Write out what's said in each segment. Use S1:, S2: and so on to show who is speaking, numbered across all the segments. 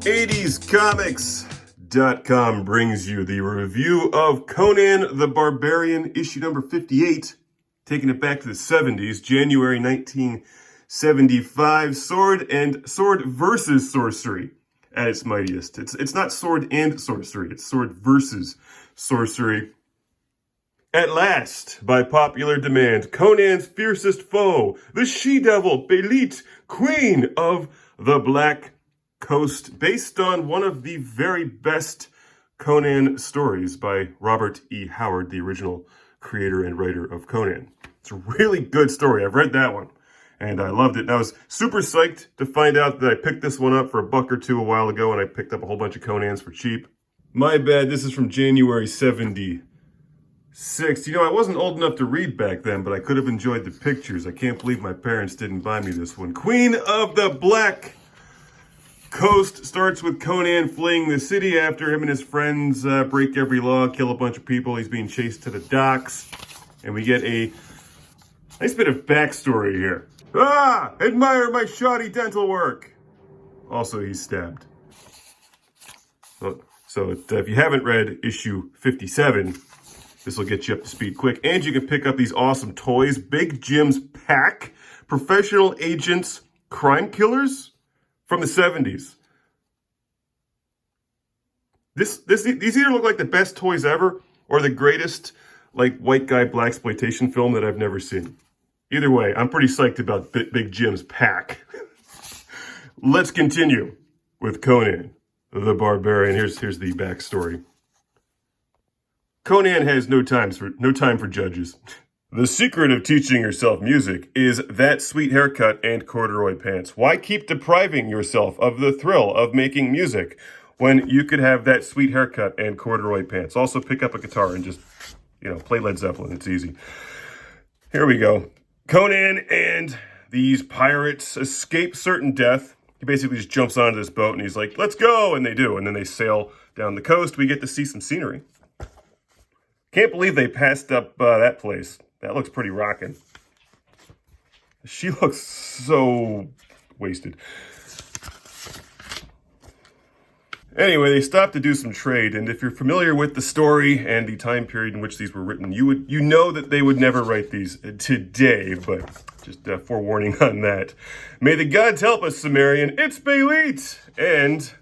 S1: 80scomics.com brings you the review of Conan the Barbarian, issue number 58, taking it back to the 70s, January 1975. Sword versus sorcery at its mightiest. It's not sword and sorcery, it's sword versus sorcery. At last, by popular demand, Conan's fiercest foe, the she-devil Belit, Queen of the Black Coast, based on one of the very best Conan stories by Robert E. Howard, the original creator and writer of Conan. It's a really good story. I've read that one, and I loved it. And I was super psyched to find out that I picked this one up for $1 or $2 a while ago, and I picked up a whole bunch of Conans for cheap. My bad, this is from January 76. You know, I wasn't old enough to read back then, but I could have enjoyed the pictures. I can't believe my parents didn't buy me this one. Queen of the Black Coast starts with Conan fleeing the city after him and his friends break every law, kill a bunch of people. He's being chased to the docks, and we get a nice bit of backstory here. Ah! Admire my shoddy dental work! Also, he's stabbed. So if you haven't read issue 57, this will get you up to speed quick. And you can pick up these awesome toys. Big Jim's Pack, Professional Agents, Crime Killers from the 70s. These either look like the best toys ever or the greatest like white guy blaxploitation film that I've never seen. Either way, I'm pretty psyched about Big Jim's Pack. Let's continue with Conan the Barbarian. Here's the backstory. Conan has no time for judges. The secret of teaching yourself music is that sweet haircut and corduroy pants. Why keep depriving yourself of the thrill of making music when you could have that sweet haircut and corduroy pants? Also pick up a guitar and just, play Led Zeppelin. It's easy. Here we go. Conan and these pirates escape certain death. He basically just jumps onto this boat and he's like, let's go. And they do. And then they sail down the coast. We get to see some scenery. Can't believe they passed up that place. That looks pretty rockin'. She looks so wasted. Anyway, they stopped to do some trade, and if you're familiar with the story and the time period in which these were written, you know that they would never write these today, but just forewarning on that. May the gods help us, Sumerian. It's Belit! And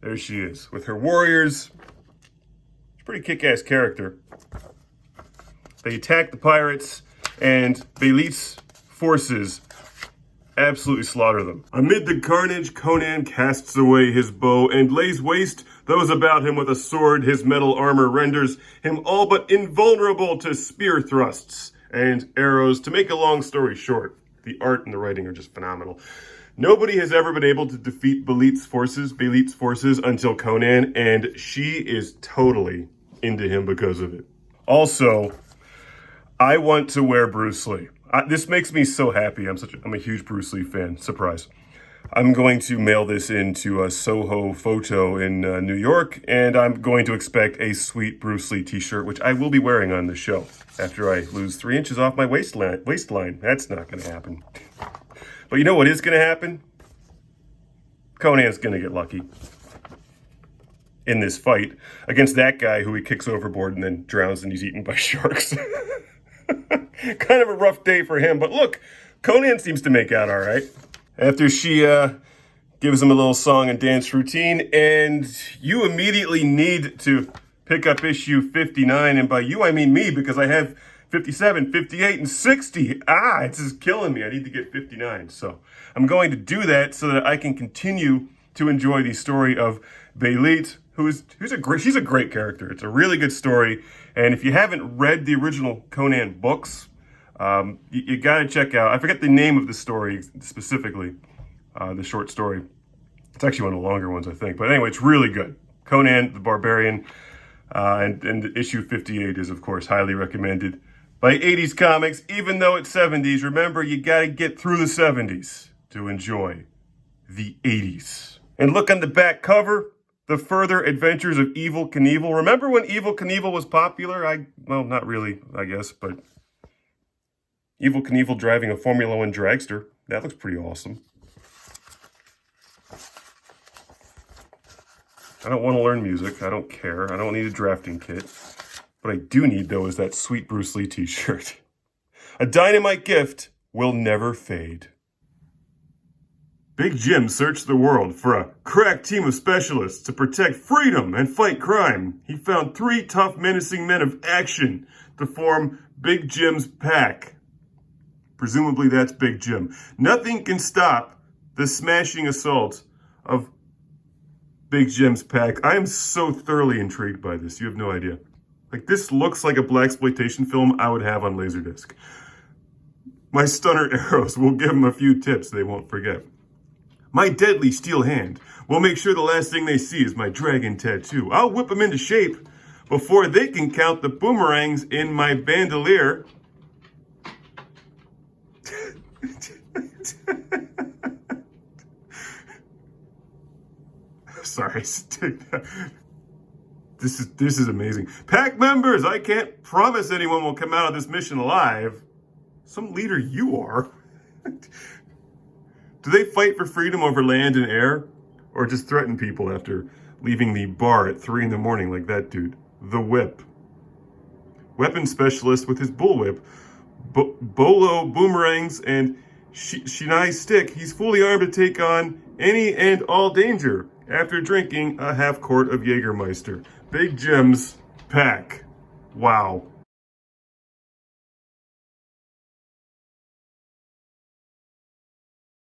S1: there she is, with her warriors. Pretty kick-ass character. They attack the pirates, and Belit's forces absolutely slaughter them. Amid the carnage, Conan casts away his bow and lays waste those about him with a sword. His metal armor renders him all but invulnerable to spear thrusts and arrows. To make a long story short, the art and the writing are just phenomenal. Nobody has ever been able to defeat Belit's forces until Conan, and she is totally into him because of it. Also, I want to wear Bruce Lee. This makes me so happy. I'm a huge Bruce Lee fan. Surprise. I'm going to mail this into a Soho Photo in New York, and I'm going to expect a sweet Bruce Lee t-shirt, which I will be wearing on the show after I lose 3 inches off my waistline. That's not going to happen. But you know what is going to happen? Conan's going to get lucky in this fight against that guy who he kicks overboard and then drowns and he's eaten by sharks. Kind of a rough day for him, but look, Conan seems to make out all right. After she gives him a little song and dance routine, and you immediately need to pick up issue 59, and by you I mean me, because I have 57, 58, and 60. It's just killing me. I need to get 59, so I'm going to do that so that I can continue to enjoy the story of Belit, she's a great character. It's a really good story, and if you haven't read the original Conan books, you got to check out. I forget the name of the story specifically, the short story. It's actually one of the longer ones, I think. But anyway, it's really good. Conan the Barbarian, and issue 58 is, of course, highly recommended by 80s Comics. Even though it's 70s, remember, you got to get through the 70s to enjoy the 80s. And look on the back cover. The Further Adventures of Evel Knievel. Remember when Evel Knievel was popular? Well, not really, I guess, but Evel Knievel driving a Formula One dragster. That looks pretty awesome. I don't want to learn music. I don't care. I don't need a drafting kit. What I do need, though, is that sweet Bruce Lee t-shirt. A dynamite gift will never fade. Big Jim searched the world for a crack team of specialists to protect freedom and fight crime. He found 3 tough, menacing men of action to form Big Jim's pack. Presumably that's Big Jim. Nothing can stop the smashing assault of Big Jim's pack. I am so thoroughly intrigued by this. You have no idea. Like, this looks like a blaxploitation film I would have on Laserdisc. My stunner arrows will give them a few tips they won't forget. My deadly steel hand will make sure the last thing they see is my dragon tattoo. I'll whip them into shape before they can count the boomerangs in my bandolier. Sorry. This is amazing. Pack members, I can't promise anyone will come out of this mission alive. Some leader you are. Do they fight for freedom over land and air? Or just threaten people after leaving the bar at 3 in the morning like that dude? The Whip. Weapons specialist with his bullwhip, bolo boomerangs, and shinai stick. He's fully armed to take on any and all danger after drinking a half quart of Jägermeister. Big Jim's pack. Wow.